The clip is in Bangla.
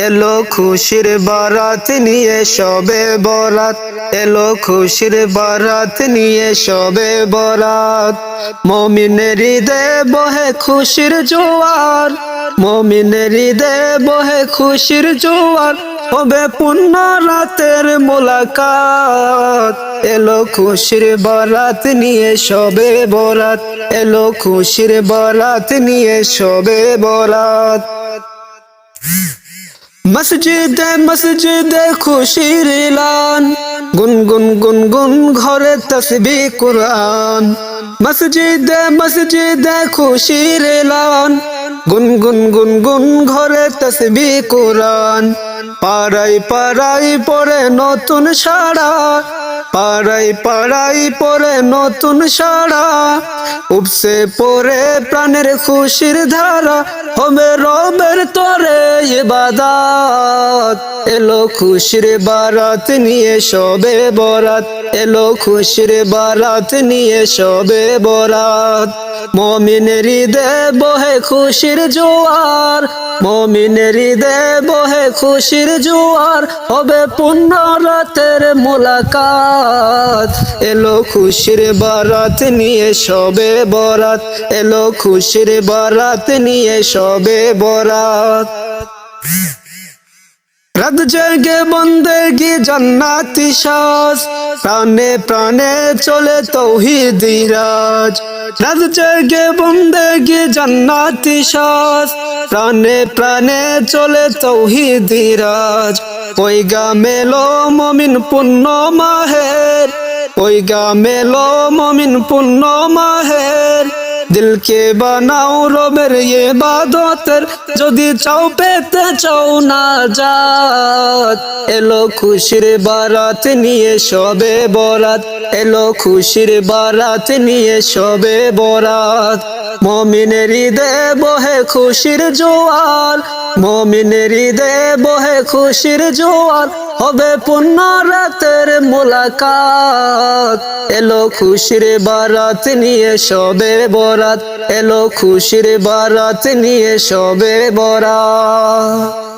এলো খুশির বারাত নিয়ে শবে বরাত, এলো খুশির বারাত নিয়ে শবে বরাত। মুমিনের ঈদে বহে খুশির জোয়ার, মুমিনের ঈদে বহে খুশির জোয়ার, হবে পূর্ণ রাতের মোলাকাত। এলো খুশির বারাত নিয়ে শবে বরাত, এলো খুশির বারাত নিয়ে শবে বরাত। মসজিদে মসজিদে খুশির এলান, গুনগুন গুনগুন ঘরে তসবিহ কুরআন। মসজিদে মসজিদে খুশির এলান, গুনগুন গুনগুন ঘরে তসবিহ কুরআন। পাড়াই পাড়াই পড়ে নতুন সাড়া, পাড়াই পাড়াই পড়ে নতুন সাড়া। উপসে পড়ে প্রাণের খুশির ধারা, হবে রবের তরে ইবাদত। এলো খুশির বারাত নিয়ে শবে বরাত, এলো খুশির বারাত নিয়ে শবে বরাত। মুমিনের ঈদে বহে খুশির জোয়ার, মুমিনের ঈদে বহে খুশির জোয়ার, হবে পূর্ণ রাতের মোলাকাত। এলো খুশির বারাত নিয়ে শবে বরাত, এলো খুশির বারাত নিয়ে শবে বরাত। রাত জেগে বন্দেগি জান্নাতি সাজ, প্রাণে প্রাণে চলে তৌহিদি রাজ। রাত জেগে বন্দেগি জান্নাতি সাজ, প্রাণে প্রাণে চলে তৌহিদি রাজ। ওই গা মেলো মুমিন পুণ্য মাহের, ওই গা মেলো মুমিন পুণ্য মাহের। দিলকে বানাও রবের ইবাদতের, যদি চাও পেতে চাও নাজাত। এলো খুশির বারাত নিয়ে শবে বরাত, এলো খুশির বারাত নিয়ে শবে বরাত। মুমিনের ঈদে বহে খুশির জোয়ার, মুমিনের ঈদে বহে খুশির জোয়ার, হবে পূর্ণ রাতের মোলাকাত। এলো খুশির বারাত নিয়ে শবে বরাত, এলো খুশির বারাত নিয়ে শবে বরাত।